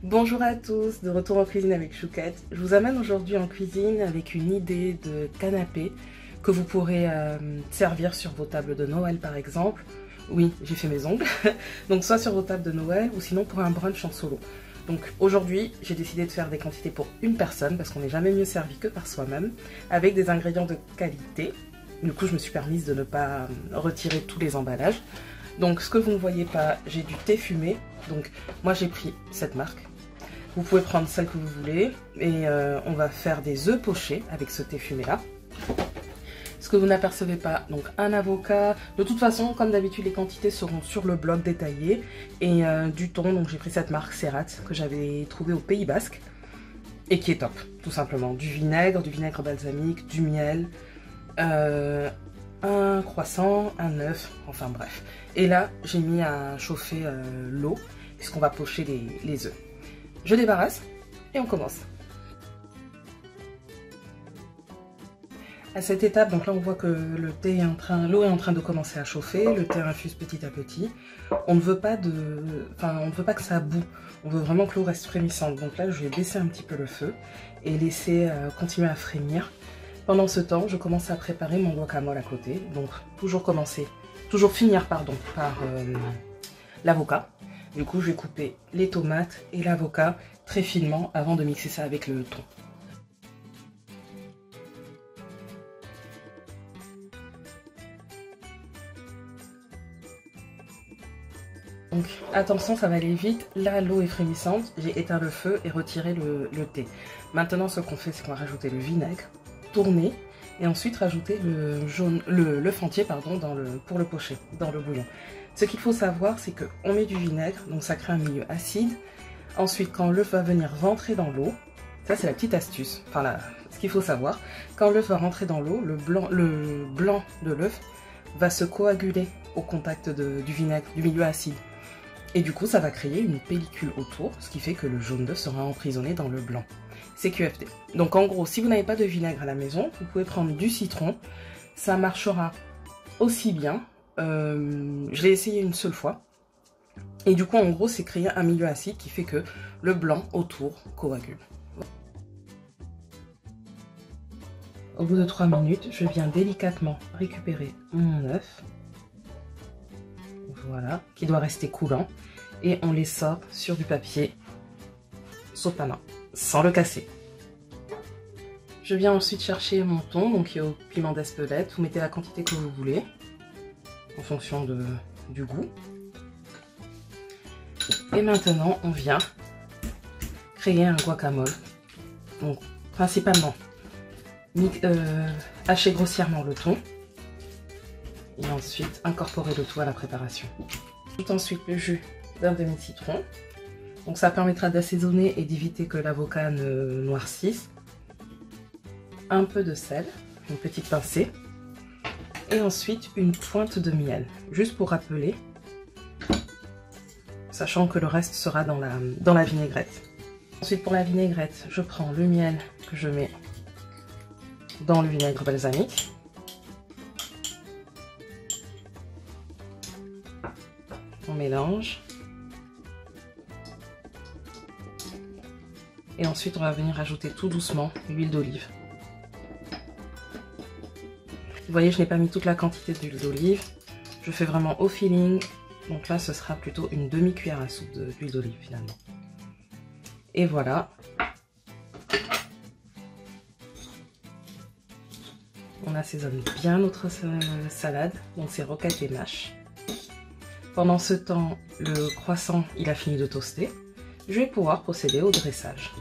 Bonjour à tous, de retour en cuisine avec Chouquette. Je vous amène aujourd'hui en cuisine avec une idée de canapé que vous pourrez servir sur vos tables de Noël par exemple. Oui, j'ai fait mes ongles. Donc soit sur vos tables de Noël ou sinon pour un brunch en solo. Donc aujourd'hui, j'ai décidé de faire des quantités pour une personne parce qu'on n'est jamais mieux servi que par soi-même, avec des ingrédients de qualité. Du coup, je me suis permise de ne pas retirer tous les emballages. Donc ce que vous ne voyez pas, j'ai du thé fumé. Donc moi j'ai pris cette marque. Vous pouvez prendre celle que vous voulez. Et on va faire des œufs pochés avec ce thé fumé là. Ce que vous n'apercevez pas, donc un avocat. De toute façon, comme d'habitude, les quantités seront sur le blog détaillé. Et du thon, donc j'ai pris cette marque Serrat que j'avais trouvé au Pays Basque. Et qui est top, tout simplement. Du vinaigre balsamique, du miel. Un croissant, un œuf, enfin bref. Et là, j'ai mis à chauffer l'eau, puisqu'on va pocher les œufs. Je débarrasse et on commence. À cette étape, donc là on voit que l'eau est en train de commencer à chauffer, le thé infuse petit à petit. On ne veut pas que ça bout, on veut vraiment que l'eau reste frémissante. Donc là je vais baisser un petit peu le feu et laisser continuer à frémir. Pendant ce temps, je commence à préparer mon guacamole à côté. Donc toujours finir par l'avocat. Du coup, je vais couper les tomates et l'avocat très finement avant de mixer ça avec le thon. Donc attention, ça va aller vite. Là, l'eau est frémissante. J'ai éteint le feu et retiré le thé. Maintenant, ce qu'on fait, c'est qu'on va rajouter le vinaigre, tourner et ensuite rajouter l'œuf entier pour le pocher dans le bouillon. Ce qu'il faut savoir, c'est qu'on met du vinaigre, donc ça crée un milieu acide. Ensuite, quand l'œuf va venir rentrer dans l'eau, ça c'est la petite astuce, ce qu'il faut savoir, quand l'œuf va rentrer dans l'eau, le blanc de l'œuf va se coaguler au contact du vinaigre, du milieu acide. Et du coup, ça va créer une pellicule autour, ce qui fait que le jaune d'œuf sera emprisonné dans le blanc. C'est QFT. Donc en gros, si vous n'avez pas de vinaigre à la maison, vous pouvez prendre du citron. Ça marchera aussi bien. Je l'ai essayé une seule fois. Et du coup, en gros, c'est créer un milieu acide qui fait que le blanc autour coagule. Au bout de 3 minutes, je viens délicatement récupérer mon œuf. Voilà, qui doit rester coulant. Et on les sort sur du papier sopalin, sans le casser. Je viens ensuite chercher mon thon, donc qui est au piment d'Espelette. Vous mettez la quantité que vous voulez, en fonction du goût. Et maintenant, on vient créer un guacamole. Donc, principalement, hacher grossièrement le thon. Et ensuite, incorporer le tout à la préparation. Tout ensuite, le jus d'un demi-citron. Donc ça permettra d'assaisonner et d'éviter que l'avocat ne noircisse. Un peu de sel, une petite pincée. Et ensuite une pointe de miel, juste pour rappeler. Sachant que le reste sera dans la vinaigrette. Ensuite pour la vinaigrette, je prends le miel que je mets dans le vinaigre balsamique. On mélange. Et ensuite, on va venir ajouter tout doucement l'huile d'olive. Vous voyez, je n'ai pas mis toute la quantité d'huile d'olive. Je fais vraiment au feeling. Donc là, ce sera plutôt une demi-cuillère à soupe d'huile d'olive finalement. Et voilà. On assaisonne bien notre salade. Donc c'est roquette et mâche. Pendant ce temps, le croissant, il a fini de toaster. Je vais pouvoir procéder au dressage.